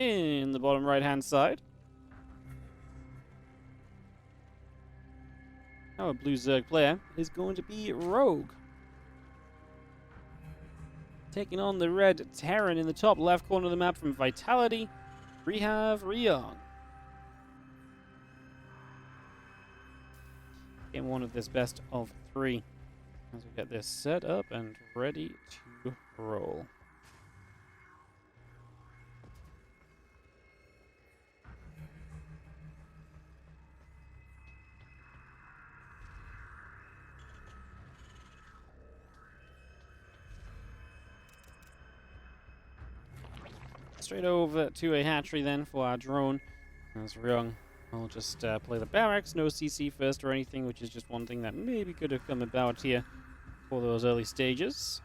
in the bottom right-hand side. Our blue Zerg player is going to be Rogue. Taking on the red Terran in the top left corner of the map from Vitality, we have Ryung. Game one of this best of 3. As we get this set up and ready to roll. Straight over to a hatchery then for our drone. As Ryung will just play the barracks, no CC first or anything, which is just one thing that maybe could have come about here for those early stages.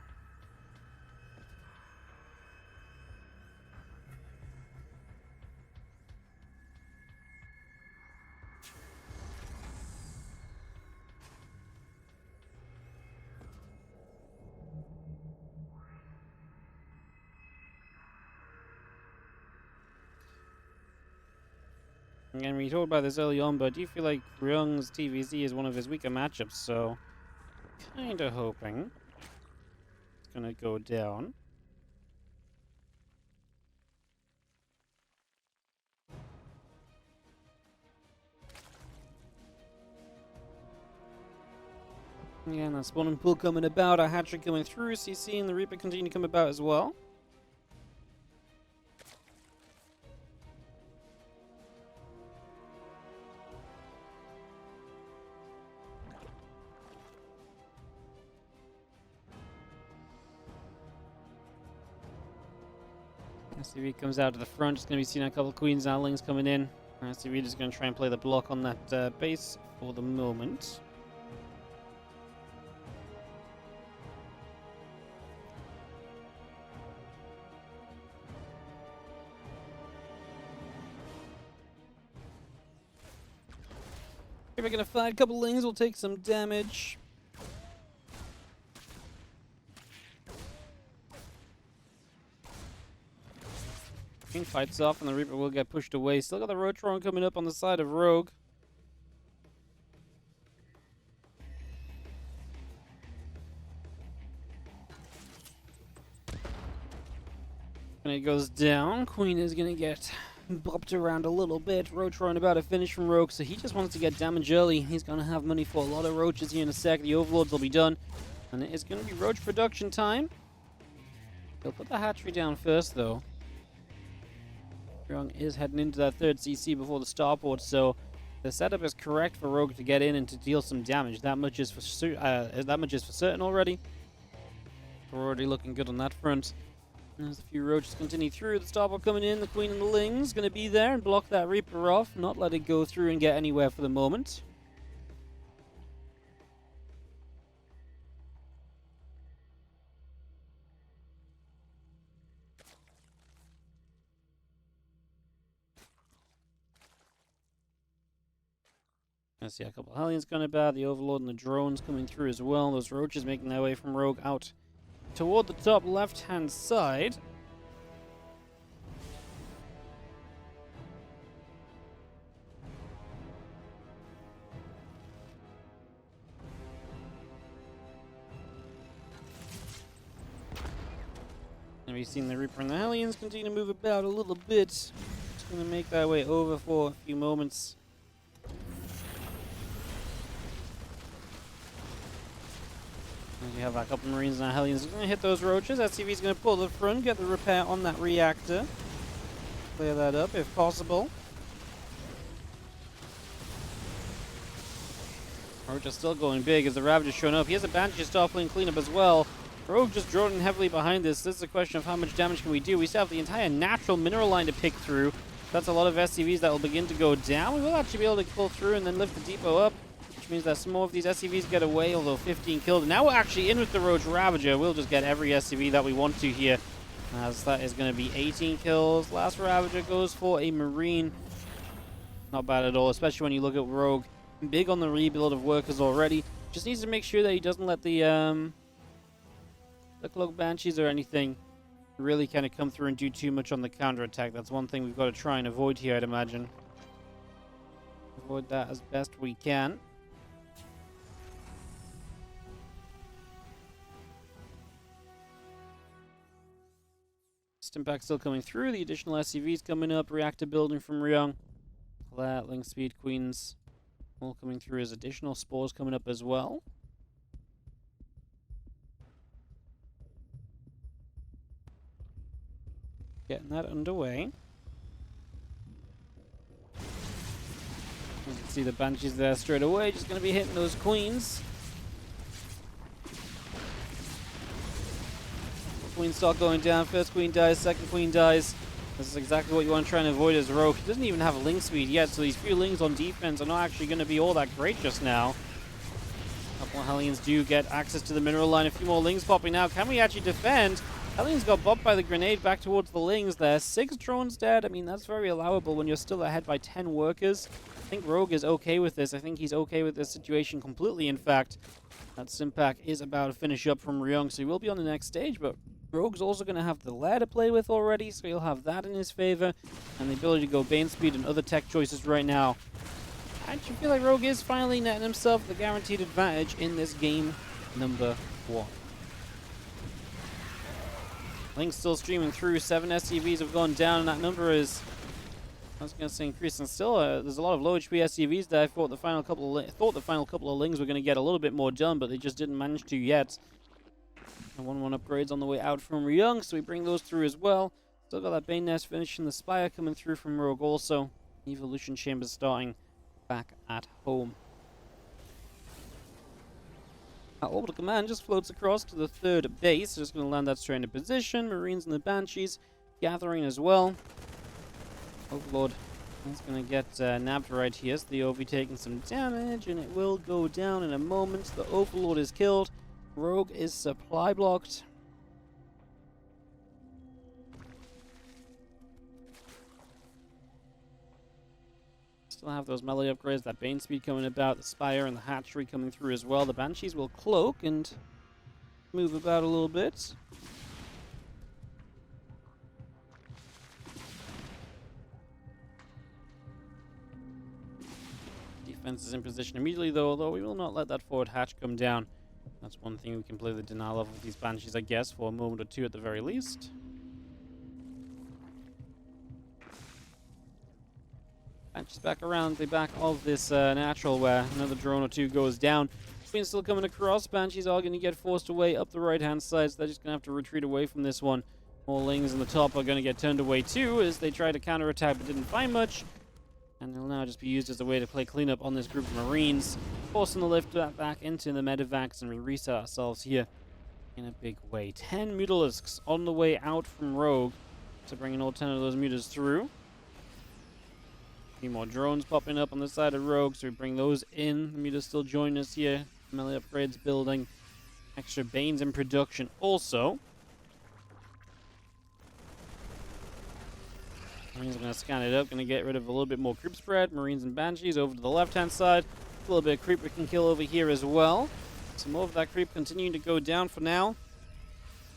And we talked about this early on, but I do feel like Ryung's TVZ is one of his weaker matchups, so kinda hoping it's gonna go down. Yeah, and that spawning pool coming about, our hatchery coming through, CC and the Reaper continue to come about as well. SCV comes out to the front, just going to be seeing a couple of Queens Outlings coming in. SCV just going to try and play the block on that base for the moment. If we're going to fight a couple Lings, we'll take some damage. Fights off and the Reaper will get pushed away. Still got the Rotron coming up on the side of Rogue. And it goes down. Queen is going to get bopped around a little bit. Rotron about to finish from Rogue, so he just wants to get damage early. He's going to have money for a lot of roaches here in a sec. The Overlords will be done. And it is going to be roach production time. He'll put the hatchery down first, though. Ryung is heading into that third CC before the starport, so the setup is correct for Rogue to get in and to deal some damage. That much is for certain already. We're already looking good on that front. There's a few roaches continue through. The starport coming in. The Queen and the Ling's going to be there and block that Reaper off, not let it go through and get anywhere for the moment. I see a couple of Hellions coming about, the Overlord and the drones coming through as well. Those roaches making their way from Rogue out toward the top left-hand side. And we've seen the Reaper and the Hellions continue to move about a little bit. Just going to make their way over for a few moments. You have a couple Marines and Hellions going to hit those roaches. SCV is going to pull the front, get the repair on that reactor. Clear that up if possible. Roach is still going big as the Ravager's showing up. He has a Banshee Starflame cleanup as well. Rogue just droning heavily behind this. This is a question of how much damage can we do. We still have the entire natural mineral line to pick through. That's a lot of SCVs that will begin to go down. We will actually be able to pull through and then lift the depot up, which means that some more of these SCVs get away, although 15 killed. And now we're actually in with the Roach Ravager. We'll just get every SCV that we want to here, as that is going to be 18 kills. Last Ravager goes for a Marine. Not bad at all, especially when you look at Rogue. Big on the rebuild of workers already. Just needs to make sure that he doesn't let the Cloak Banshees or anything really kind of come through and do too much on the counter-attack. That's one thing we've got to try and avoid here, I'd imagine. Avoid that as best we can. Impact still coming through. The additional SCVs coming up. Reactor building from Ryung. That Link Speed Queens all coming through as additional spores coming up as well. Getting that underway. You can see the Banshees there straight away. Just going to be hitting those Queens. Queen start going down. First Queen dies, second Queen dies. This is exactly what you want to try and avoid as Rogue. He doesn't even have a Link speed yet, so these few Lings on defense are not actually going to be all that great just now. A couple of Hellions do get access to the mineral line. A few more Lings popping out. Can we actually defend? Hellions got bopped by the grenade back towards the Lings there. 6 drones dead. I mean, that's very allowable when you're still ahead by 10 workers. I think Rogue is okay with this. I think he's okay with this situation completely, in fact. That Simpack is about to finish up from Ryung, so he will be on the next stage, but Rogue's also going to have the Lair to play with already, so he'll have that in his favor, and the ability to go Bane Speed and other tech choices right now. I actually feel like Rogue is finally netting himself the guaranteed advantage in this game number 1. Link's still streaming through. 7 SCVs have gone down, and that number is, I was going to say, increasing. Still, there's a lot of low HP SCVs there. I thought the final couple of Lings were going to get a little bit more done, but they just didn't manage to yet. 1-1 upgrades on the way out from Ryung, so we bring those through as well. Still got that Bane Nest finishing the Spire coming through from Rogue also. Evolution Chambers starting back at home. Our Orbital Command just floats across to the 3rd base. Just going to land that straight into position. Marines and the Banshees gathering as well. Overlord is going to get nabbed right here. So the OV taking some damage, and it will go down in a moment. The Overlord is killed. Rogue is supply blocked. Still have those melee upgrades, that Bane Speed coming about, the Spire and the Hatchery coming through as well. The Banshees will cloak and move about a little bit. Defense is in position immediately though, although we will not let that forward hatch come down. That's one thing we can play the denial of with these Banshees, I guess, for a moment or two at the very least. Banshees back around the back of this natural where another drone or two goes down. Queen's still coming across. Banshees are going to get forced away up the right-hand side, so they're just going to have to retreat away from this one. More Lings in the top are going to get turned away too as they try to counterattack but didn't find much. And they'll now just be used as a way to play cleanup on this group of Marines. Forcing the lift back into the medevacs, and we reset ourselves here in a big way. 10 Mutalisks on the way out from Rogue to bringing all 10 of those Mutas through. A few more drones popping up on the side of Rogue, so we bring those in. The Mutas still join us here. Melee upgrades building. Extra Banes in production also. Marines are going to scan it up, going to get rid of a little bit more creep spread. Marines and Banshees over to the left-hand side. A little bit of creep we can kill over here as well. Some more of that creep continuing to go down for now.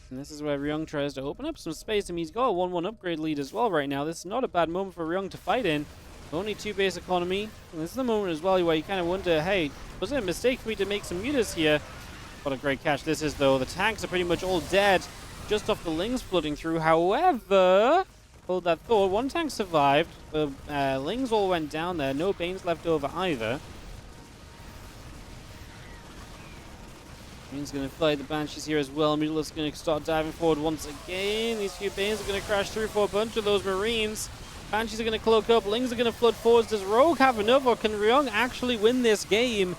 And this is where Ryung tries to open up some space. I mean, he's got a 1-1 upgrade lead as well right now. This is not a bad moment for Ryung to fight in. Only 2 base economy. And this is the moment as well where you kind of wonder, hey, was it a mistake for me to make some mutas here? What a great catch this is, though. The tanks are pretty much all dead just off the Lings flooding through. However, hold that thought. 1 tank survived. The Lings all went down there. No Banes left over either. Bane's going to fight the Banshees here as well. Mutalisks going to start diving forward once again. These few Banes are going to crash through for a bunch of those Marines. Banshees are going to cloak up. Lings are going to flood forwards. Does Rogue have enough, or can Ryung actually win this game?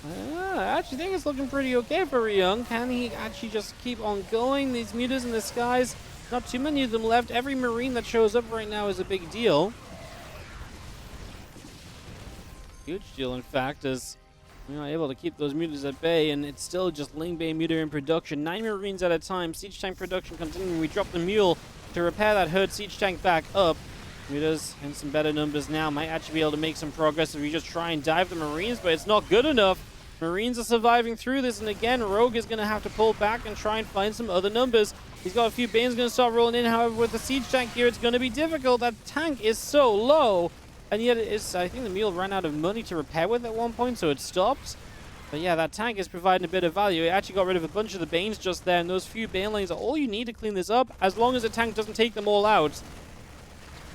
I actually think it's looking pretty okay for Ryung. Can he actually just keep on going? These Mutas in the skies, not too many of them left. Every Marine that shows up right now is a big deal. Huge deal, in fact, as we are able to keep those Mutas at bay, and it's still just Ling Bay Muta in production. 9 Marines at a time. Siege tank production continuing. We drop the Mule to repair that herd siege tank back up. Mutas in some better numbers now. Might actually be able to make some progress if we just try and dive the Marines, but it's not good enough. Marines are surviving through this, and again, Rogue is going to have to pull back and try and find some other numbers. He's got a few Banes going to start rolling in. However, with the siege tank here, it's going to be difficult. That tank is so low. And yet, I think the mule ran out of money to repair with at one point, so it stopped. But yeah, that tank is providing a bit of value. It actually got rid of a bunch of the Banes just there. And those few Bane lanes are all you need to clean this up, as long as the tank doesn't take them all out.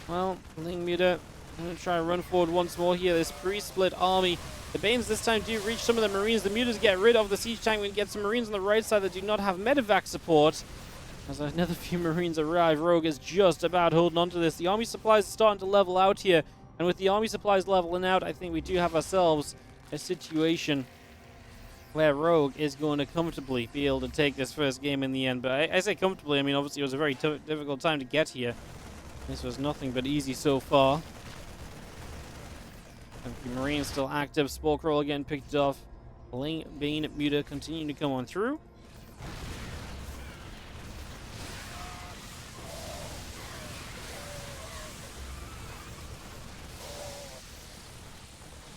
Well, Ling Muta going to try and run forward once more here. This pre-split army. The Banes this time do reach some of the Marines. The Mutas get rid of the siege tank. We can get some Marines on the right side that do not have medevac support. As another few Marines arrive, Rogue is just about holding on to this. The army supplies are starting to level out here. And with the army supplies leveling out, I think we do have ourselves a situation where Rogue is going to comfortably be able to take this first game in the end. But I say comfortably, I mean, obviously it was a very difficult time to get here. This was nothing but easy so far. The Marines still active. Spore Crawler getting picked off. Bane Muta continuing to come on through.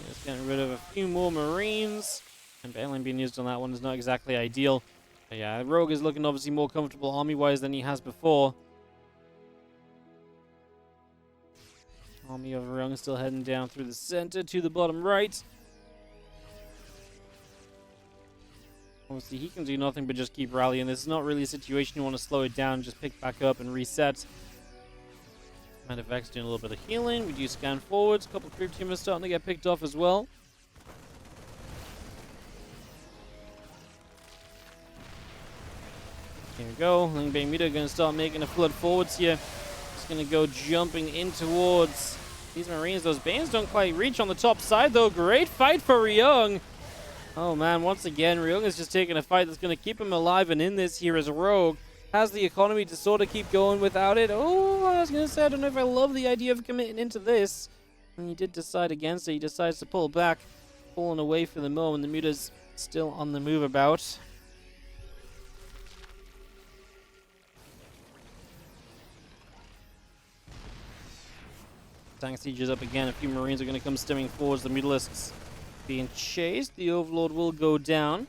Just getting rid of a few more Marines. And Baneling being used on that one is not exactly ideal. But yeah, Rogue is looking obviously more comfortable army-wise than he has before. Army of Ryung still heading down through the center to the bottom right. Obviously, he can do nothing but just keep rallying. This is not really a situation you want to slow it down, just pick back up and reset. Medevac's doing a little bit of healing. We do scan forwards. A couple of creep teamers starting to get picked off as well. Here we go. Ling Bane Muta going to start making a flood forwards here. Just going to go jumping in towards these Marines. Those Banes don't quite reach on the top side, though. Great fight for Ryung. Oh, man. Once again, Ryung is just taking a fight that's going to keep him alive and in this here as Rogue. Has the economy to sort of keep going without it. Oh, I was going to say, I don't know if I love the idea of committing into this. And he did decide against it. He decides to pull back, pulling away for the moment. The Muta's still on the move about. Tank siege is up again. A few Marines are going to come stemming forwards. The Mutalisks being chased. The Overlord will go down.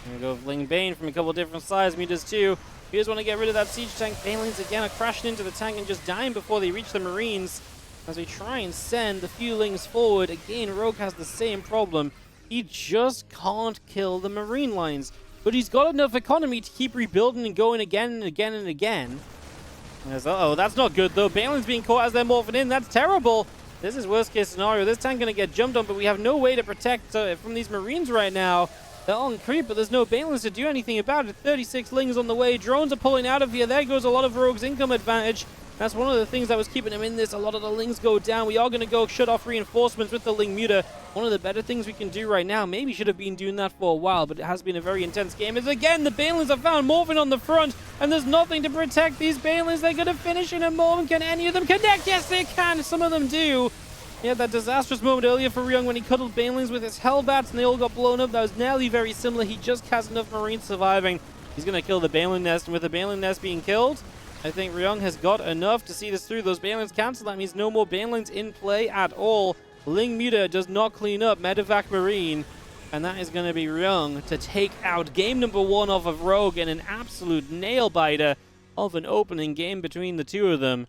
Here we go with Ling Bane from a couple of different sides. Mutas too. You just want to get rid of that siege tank. Banelings again are crashing into the tank and just dying before they reach the Marines. As we try and send the few Lings forward. Again, Rogue has the same problem. He just can't kill the Marine lines. But he's got enough economy to keep rebuilding and going again and again and again. Uh-oh, that's not good though. Baneling's being caught as they're morphing in. That's terrible. This is worst case scenario. This tank going to get jumped on, but we have no way to protect from these Marines right now. They're on creep, but there's no Banelings to do anything about it. 36 Lings on the way. Drones are pulling out of here. There goes a lot of Rogue's income advantage. That's one of the things that was keeping him in this. A lot of the Lings go down. We are going to go shut off reinforcements with the Ling Muta. One of the better things we can do right now. Maybe should have been doing that for a while, but it has been a very intense game. As again, the Banelings are found morphing on the front, and there's nothing to protect these Banelings. They're going to finish in a moment. Can any of them connect? Yes, they can. Some of them do. He had that disastrous moment earlier for Ryung when he cuddled Banelings with his Hellbats and they all got blown up. That was nearly very similar. He just has enough Marines surviving. He's going to kill the Baneling nest, and with the Baneling nest being killed, I think Ryung has got enough to see this through. Those Banelings cancel. That means no more Banelings in play at all. Ling Muta does not clean up Medevac Marine, and that is going to be Ryung to take out game number 1 off of Rogue in an absolute nail-biter of an opening game between the two of them.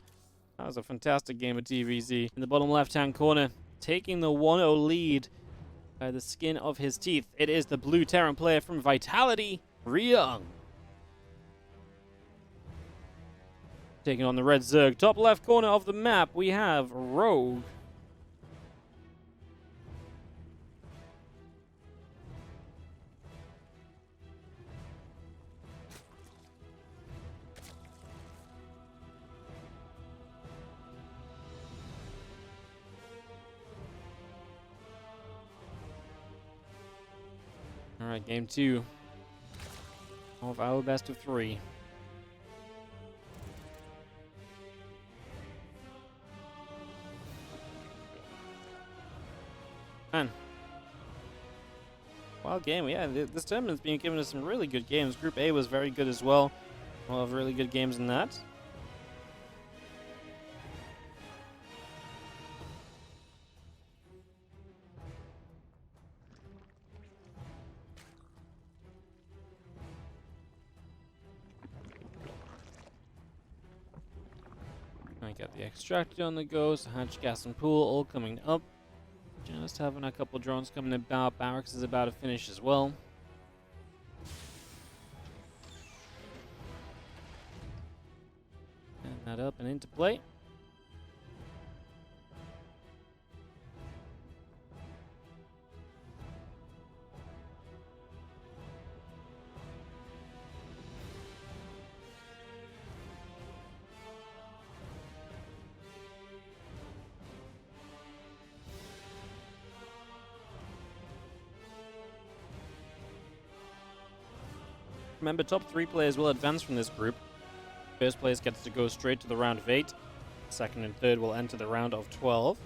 That was a fantastic game of TVZ. In the bottom left-hand corner, taking the 1-0 lead by the skin of his teeth. It is the blue Terran player from Vitality, Ryung. Taking on the red Zerg. Top left corner of the map, we have Rogue. All right, game 2 of our best of 3. Man. Wild game. Yeah, this tournament's been giving us some really good games. Group A was very good as well. A lot of really good games in that. Get the extractor on the go, so hatch, gas, and pool all coming up. Just having a couple drones coming about. Barracks is about to finish as well. And that up and into play. Remember, top 3 players will advance from this group. First place gets to go straight to the round of 8. Second and third will enter the round of 12.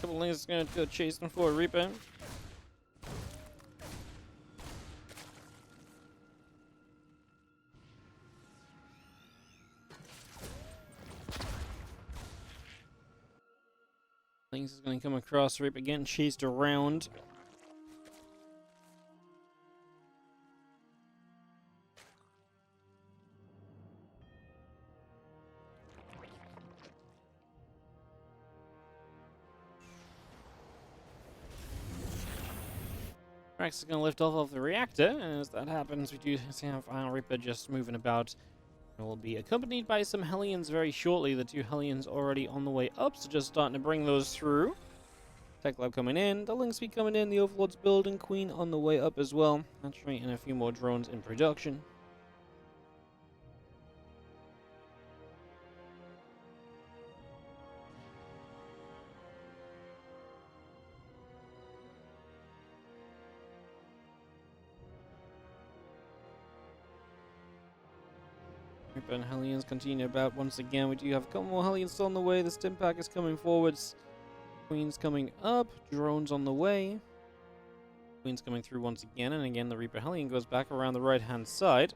Couple of Lings is going to go chasing for a Reaper. Lings is going to come across, Reaper getting chased around. Rex is going to lift off of the reactor, and as that happens, we do have our Reaper just moving about. It will be accompanied by some Hellions very shortly. The 2 Hellions already on the way up, so just starting to bring those through. Tech Lab coming in, the Link Speed coming in, the Overlord's building, Queen on the way up as well. Actually, and a few more drones in production. Reaper and Hellions continue about once again. We do have a couple more Hellions still on the way. The Stim Pack is coming forwards. Queen's coming up. Drones on the way. Queen's coming through once again. And again, the Reaper Hellion goes back around the right-hand side.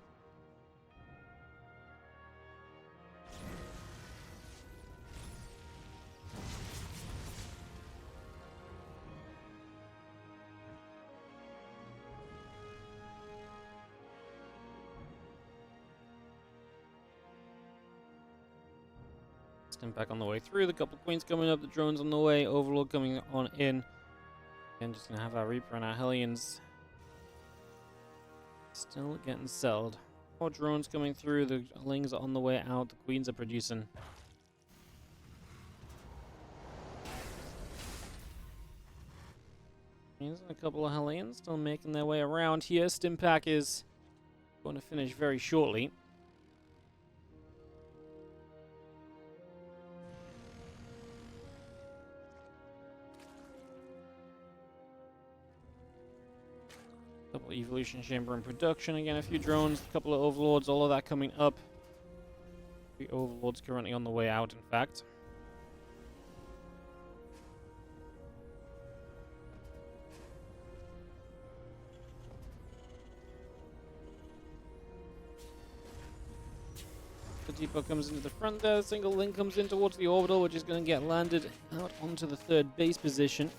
Back on the way through. The couple Queens coming up. The drones on the way. Overlord coming on in. And just gonna have our Reaper and our Hellions still getting sold. More drones coming through. The Lings are on the way out. The Queens are producing. There's a couple of Hellions still making their way around here. Stim Pack is going to finish very shortly. Couple Evolution Chamber in production. Again, a few drones, a couple of Overlords, all of that coming up. 3 Overlords currently on the way out, in fact. The depot comes into the front there. The single Link comes in towards the orbital, which is going to get landed out onto the 3rd base position.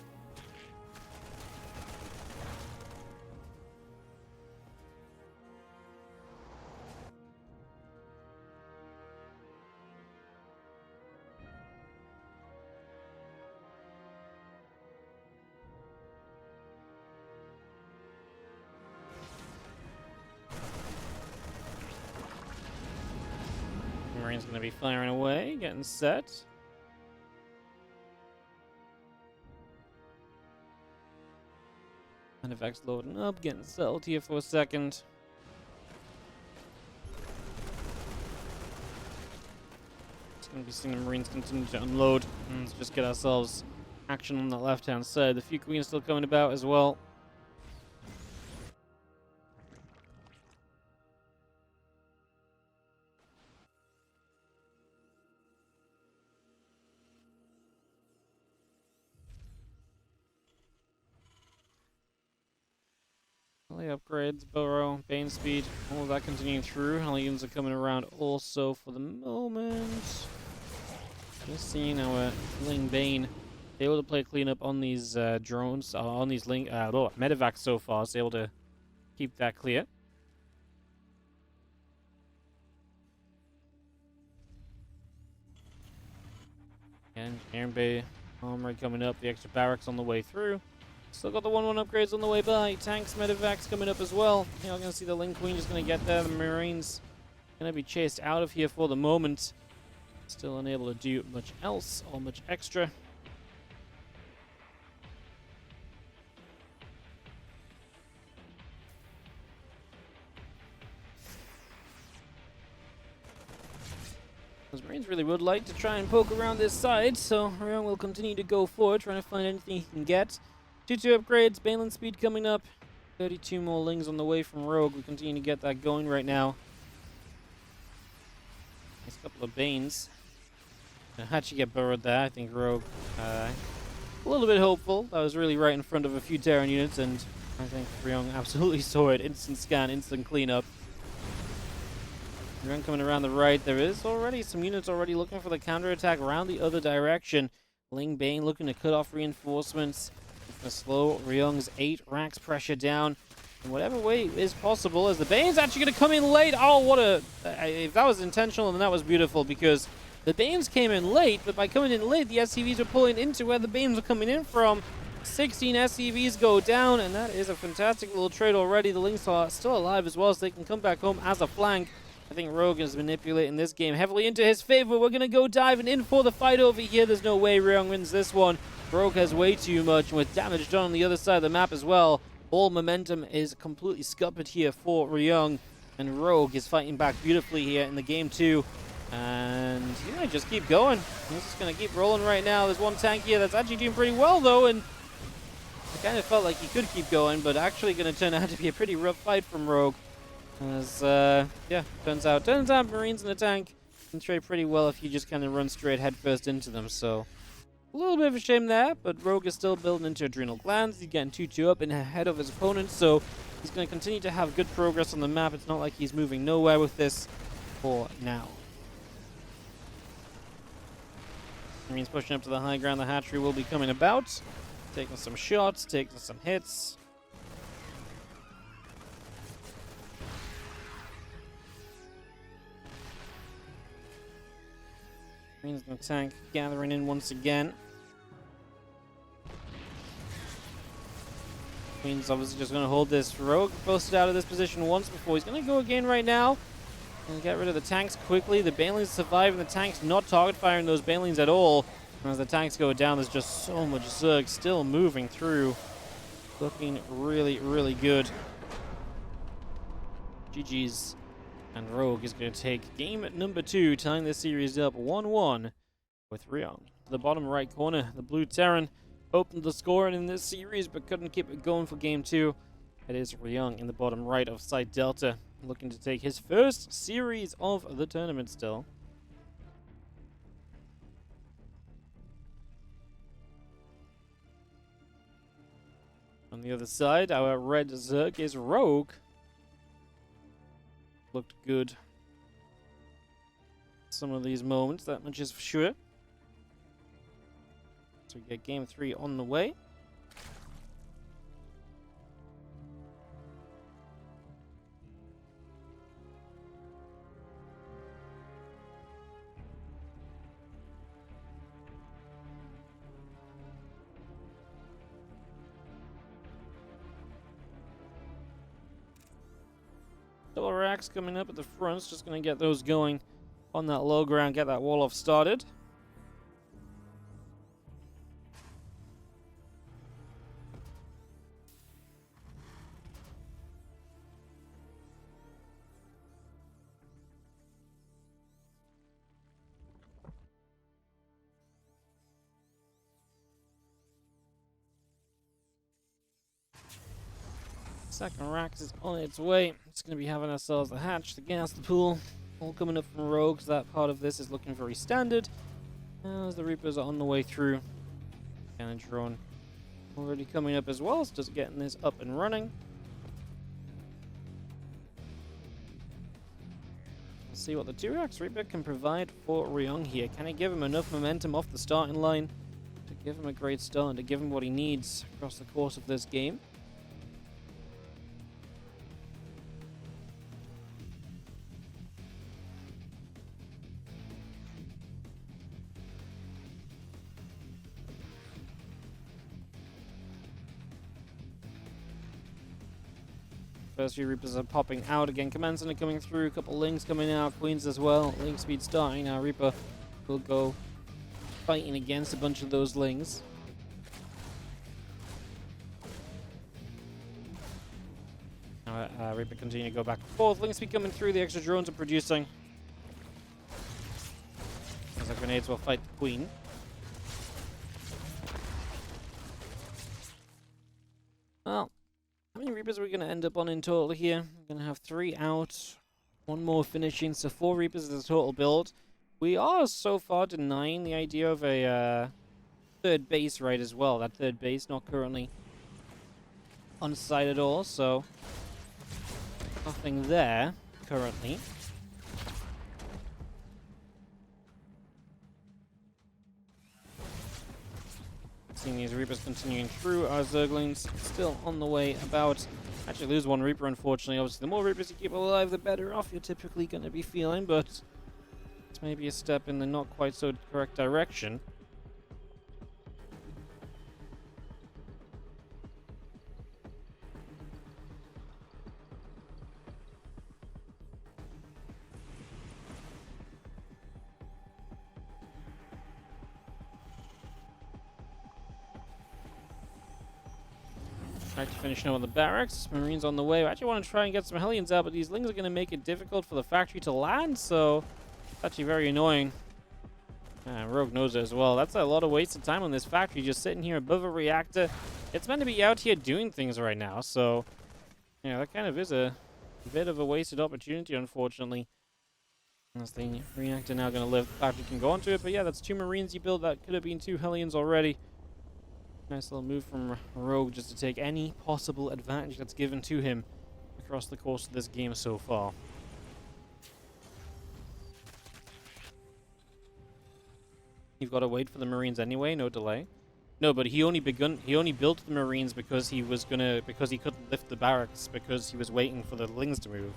Marine's going to be firing away, getting set. Artifacts loading up, getting settled here for a second. Just going to be seeing the Marines continue to unload. And let's just get ourselves action on the left-hand side. The few Queens still coming about as well. Alley upgrades, burrow, bane speed, all of that continuing through. Hellions are coming around also for the moment. Just seeing our Ling Bane able to play cleanup on these drones, on these medevacs so far, so able to keep that clear. And Iron Bay armory coming up, the extra barracks on the way through. Still got the 1-1 upgrades on the way by. Tanks, medevacs coming up as well. You're going to see the Ling Queen just going to get there. The Marines going to be chased out of here for the moment. Still unable to do much else or much extra. Those Marines really would like to try and poke around this side, so Ryung will continue to go forward, trying to find anything he can get. 2-2 upgrades, Baneland speed coming up. 32 more Lings on the way from Rogue. We continue to get that going right now. Nice couple of Banes. How'd you get burrowed there? I think Rogue a little bit hopeful. That was really right in front of a few Terran units, and I think Ryung absolutely saw it. Instant scan, instant cleanup. Ryung coming around the right. There is already some units already looking for the counterattack around the other direction. Ling Bane looking to cut off reinforcements. To slow Ryung's 8 racks pressure down in whatever way is possible, as the Bane's actually going to come in late. Oh, what a... if that was intentional, then that was beautiful, because the Banes came in late, but by coming in late, the SCVs were pulling into where the Banes were coming in from. 16 SCVs go down, and that is a fantastic little trade already. The Lings are still alive as well, so they can come back home as a flank. I think Rogue is manipulating this game heavily into his favor. We're going to go diving in for the fight over here. There's no way Ryung wins this one. Rogue has way too much, and with damage done on the other side of the map as well, all momentum is completely scuppered here for Ryung, and Rogue is fighting back beautifully here in the game too. And yeah, just keep going. He's just going to keep rolling right now. There's one tank here that's actually doing pretty well though, and I kind of felt like he could keep going, but actually going to turn out to be a pretty rough fight from Rogue. As, yeah, turns out Marines in the tank can trade pretty well if you just kind of run straight headfirst into them, so a little bit of a shame there, but Rogue is still building into adrenal glands. He's getting 2-2 up and ahead of his opponent, so he's going to continue to have good progress on the map. It's not like he's moving nowhere with this for now. Marines pushing up to the high ground. The hatchery will be coming about, taking some shots, taking some hits. Marines in the tank gathering in once again. Marines obviously just going to hold this. Rogue posted out of this position once before. He's going to go again right now and get rid of the tanks quickly. The Banelings survive, and the tanks not target firing those Banelings at all. And as the tanks go down, there's just so much Zerg still moving through. Looking really, really good. GG's. And Rogue is going to take game number 2, tying this series up 1-1 with Ryung. The bottom right corner, the blue Terran opened the scoring in this series, but couldn't keep it going for game 2. It is Ryung in the bottom right of Site Delta, looking to take his first series of the tournament still. On the other side, our red Zerg is Rogue. Looked good. Some of these moments, that much is for sure. So we get game 3 on the way. Double racks coming up at the fronts, just going to get those going on that low ground, get that wall off started. Second rack is on its way. It's going to be having ourselves the hatch, the gas, the pool, all coming up from Rogues. That part of this is looking very standard. As the Reapers are on the way through. Cannon drone already coming up as well, so just getting this up and running. Let's see what the 2x Reaper can provide for Ryung here. Can it give him enough momentum off the starting line to give him a great start and to give him what he needs across the course of this game? First few Reapers are popping out again. Commands are coming through. A couple Lings coming out. Queens as well. Link speed starting. Now Reaper will go fighting against a bunch of those Lings. Reaper continue to go back and forth. Link speed coming through. The extra drones are producing. As the grenades will fight the Queen. Well, how many Reapers are we going to end up on in total here? We're going to have 3 out, 1 more finishing, so 4 Reapers is the total build. We are so far denying the idea of a third base right as well. That third base not currently on site at all, so nothing there currently. Seeing these Reapers continuing through, our Zerglings still on the way about. Actually lose 1 Reaper, unfortunately. Obviously, the more Reapers you keep alive, the better off you're typically going to be feeling, but it's maybe a step in the not quite so correct direction. Try to finish now on the barracks. Marines on the way. I actually want to try and get some Hellions out, but these Lings are going to make it difficult for the factory to land, so it's actually very annoying. Rogue knows it as well. That's a lot of wasted time on this factory, just sitting here above a reactor. It's meant to be out here doing things right now, so yeah, that kind of is a bit of a wasted opportunity, unfortunately. As the reactor now going to live, the factory can go onto it, but yeah, that's 2 Marines you build. That could have been 2 Hellions already. Nice little move from Rogue just to take any possible advantage that's given to him across the course of this game so far. You've got to wait for the Marines anyway, no delay. No, but he only built the Marines because he couldn't lift the barracks because he was waiting for the Lings to move.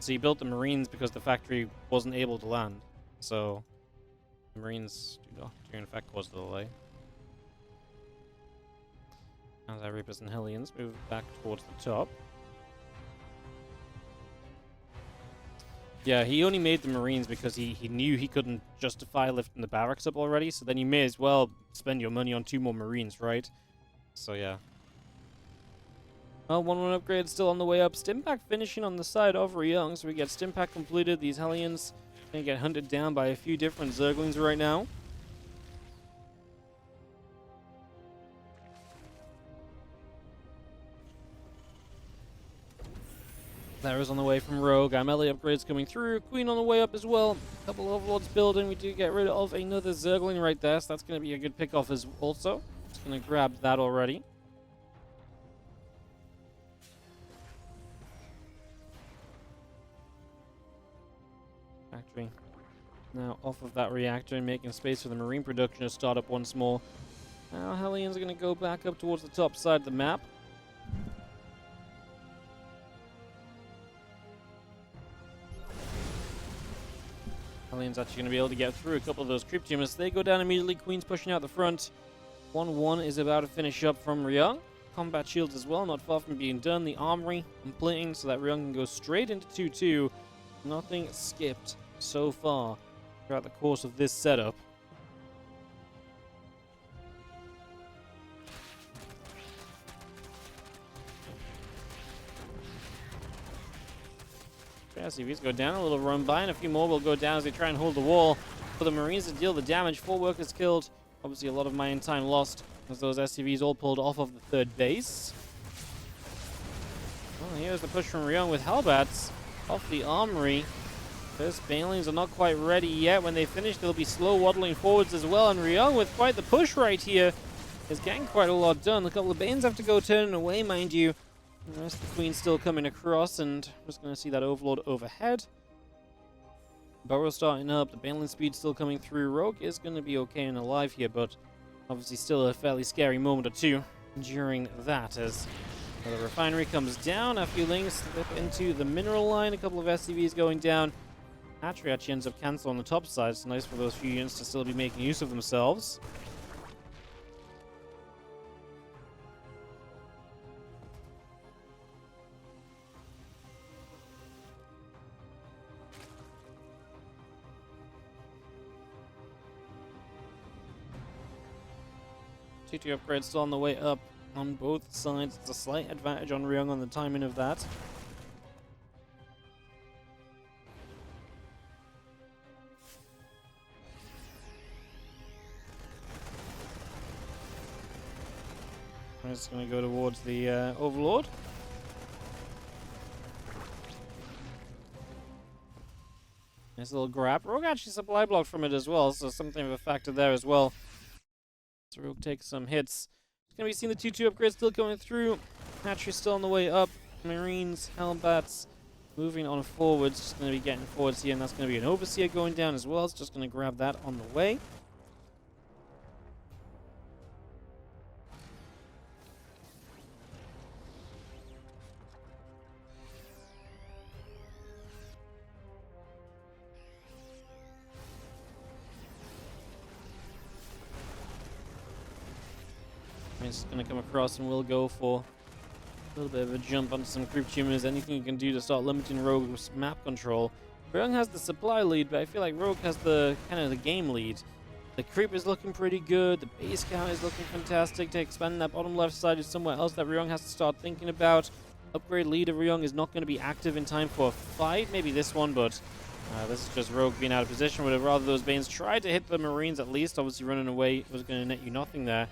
So he built the Marines because the factory wasn't able to land. So the Marines do in fact cause the delay. As our Reapers and Hellions move back towards the top. Yeah, he only made the Marines because he knew he couldn't justify lifting the barracks up already, so then you may as well spend your money on 2 more Marines, right? So yeah. Well, 1-1 upgrade still on the way up. Stimpack finishing on the side of Ryung, so we get Stimpack completed. These Hellions gonna get hunted down by a few different Zerglings right now. Larry's on the way from Rogue. Melee upgrades coming through. Queen on the way up as well. A couple of Overlords building. We do get rid of another Zergling right there, so that's going to be a good pick-off as also. Just going to grab that already. Factory now off of that reactor and making space for the Marine production to start up once more. Now Hellions are going to go back up towards the top side of the map. Hellions actually going to be able to get through a couple of those creep tumors. They go down immediately. Queen's pushing out the front. 1-1 is about to finish up from Ryung. Combat shields as well, not far from being done. The armory completing so that Ryung can go straight into 2-2. Nothing skipped so far throughout the course of this setup. SCVs go down, a little run by, and a few more will go down as they try and hold the wall for the Marines to deal the damage. 4 workers killed. Obviously a lot of mine time lost as those SCVs all pulled off of the third base. Well, here's the push from Ryung with Hellbats off the armory. Those Banelings are not quite ready yet. When they finish, they'll be slow waddling forwards as well, and Ryung with quite the push right here is getting quite a lot done. A couple of Banes have to go turning away, mind you. The rest of the Queen's still coming across, and we're just going to see that Overlord overhead. Burrow starting up, the Banelin speed still coming through. Rogue is going to be okay and alive here, but obviously still a fairly scary moment or two during that as the refinery comes down. A few links slip into the mineral line, a couple of SCVs going down. Hatchery actually ends up cancel on the top side. It's nice for those few units to still be making use of themselves. T2 upgrade still on the way up on both sides. It's a slight advantage on Ryung on the timing of that. I'm just going to go towards the Overlord. Nice little grab. Rogue actually supply blocked from it as well, so something of a factor there as well. So Rogue takes some hits. It's going to be seeing the 2-2 upgrade still coming through. Hatchery still on the way up. Marines, Hellbats moving on forwards. Just going to be getting forwards here, and that's going to be an Overseer going down as well. It's just going to grab that on the way. It's going to come across and we'll go for a little bit of a jump onto some creep tumors. Anything you can do to start limiting Rogue's map control. Ryung has the supply lead, but I feel like Rogue has the kind of the game lead. The creep is looking pretty good. The base count is looking fantastic. To expand that bottom left side is somewhere else that Ryung has to start thinking about. Upgrade lead of Ryung is not going to be active in time for a fight. Maybe this one, but this is just Rogue being out of position. Would have rather those Banes tried to hit the Marines at least. Obviously running away was going to net you nothing there.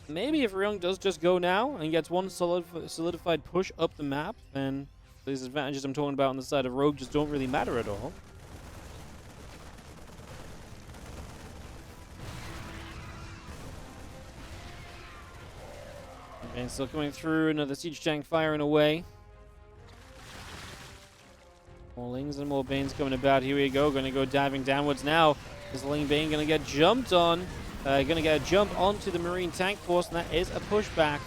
Maybe if Ryung does just go now and gets one solidified push up the map, then these advantages I'm talking about on the side of Rogue just don't really matter at all. And still coming through, another siege tank firing away. More Lings and more Banes coming about. Here we go, going to go diving downwards now. Is Ling Bane going to get jumped on? Going to get a jump onto the Marine tank force, and that is a pushback.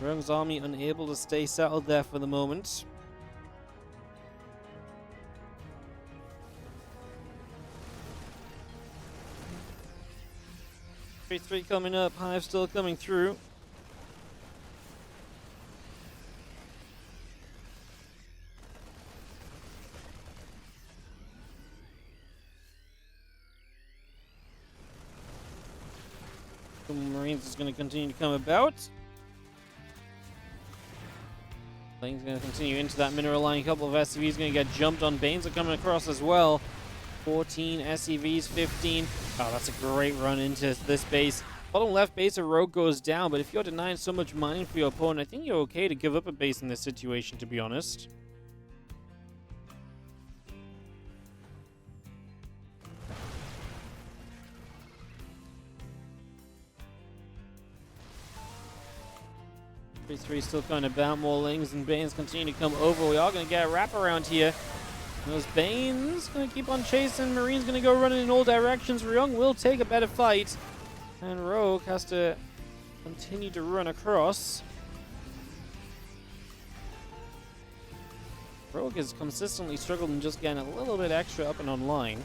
Ryung's army unable to stay settled there for the moment. Phase 3 coming up, Hive still coming through. The Marines is going to continue to come about. Lane's going to continue into that mineral line. A couple of SCVs going to get jumped on. Banes are coming across as well. 14 SCVs, 15. Oh, that's a great run into this base. Bottom left base of Rogue goes down, but if you're denying so much mining for your opponent, I think you're okay to give up a base in this situation, to be honest. Phase 3 still coming about. More Lings and Banes continue to come over. We are going to get a wraparound here. Those Banes going to keep on chasing. Marine's going to go running in all directions. Ryung will take a better fight. And Rogue has to continue to run across. Rogue has consistently struggled in just getting a little bit extra up and online.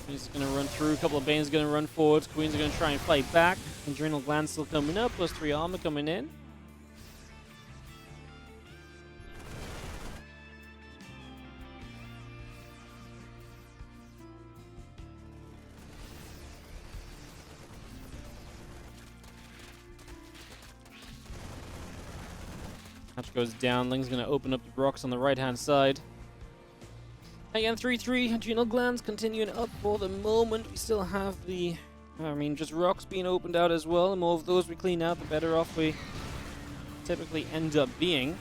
He's going to run through. A couple of Banes going to run forwards. Queens are going to try and fight back. Adrenal Gland still coming up. Plus 3 armor coming in. Hatch goes down. Ling's going to open up the rocks on the right-hand side. Again, 3-3, Adrenal Glands continuing up for the moment. We still have the, just rocks being opened out as well. The more of those we clean out, the better off we typically end up being.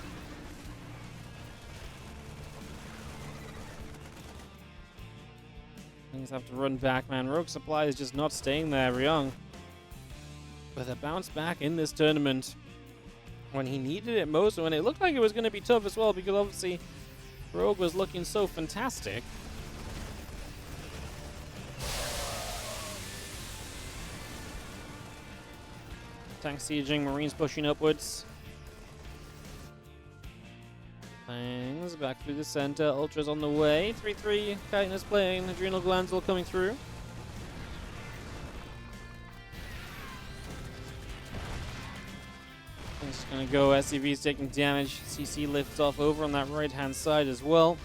Things have to run back, man. Rogue Supply is just not staying there. Ryung with a bounce back in this tournament when he needed it most, and when it looked like it was going to be tough as well, because obviously Rogue was looking so fantastic. Tank sieging, Marines pushing upwards. Things back through the center, Ultras on the way. 3-3, Chitinous playing, Adrenal Glands all coming through. It's gonna go, SCV's taking damage. CC lifts off over on that right hand side as well.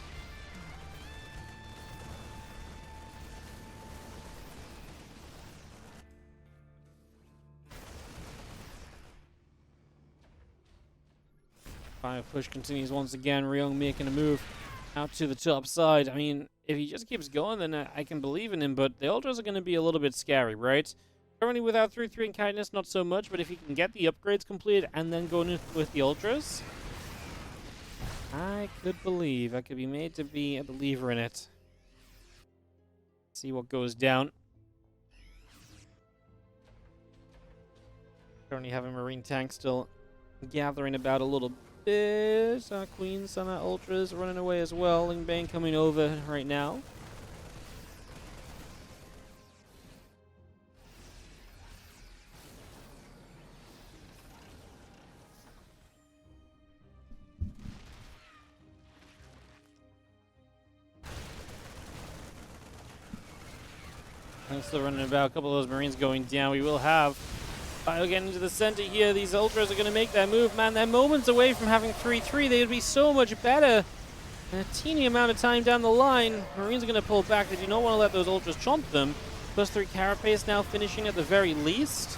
Fire push continues once again. Ryung making a move out to the top side. I mean, if he just keeps going, then I can believe in him, but the Ultras are going to be a little bit scary, right? Currently without 3-3 and Kindness, not so much, but if he can get the upgrades completed and then go in with the Ultras, I could believe. I could be made to be a believer in it. See what goes down. Currently having Marine Tank still gathering about a little bit. Queen, Summit, Ultras running away as well. Ling Bang coming over right now. Still running about. A couple of those Marines going down. We will have Bio getting into the center here. These Ultras are going to make that move. Man, they're moments away from having 3-3. They would be so much better in a teeny amount of time down the line. Marines are going to pull back. They do not want to let those Ultras chomp them. +3 Carapace now finishing at the very least.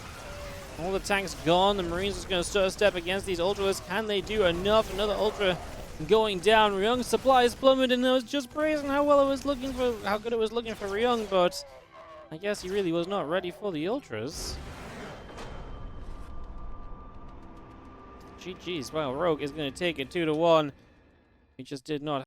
All the tanks gone. The Marines are going to step against these Ultras. Can they do enough? Another Ultra going down. Ryung's supplies plummeted, and I was just praising how well it was looking for, how good it was looking for Ryung, but I guess he really was not ready for the Ultras. GG's. Wow, Rogue is going to take it 2-1. He just did not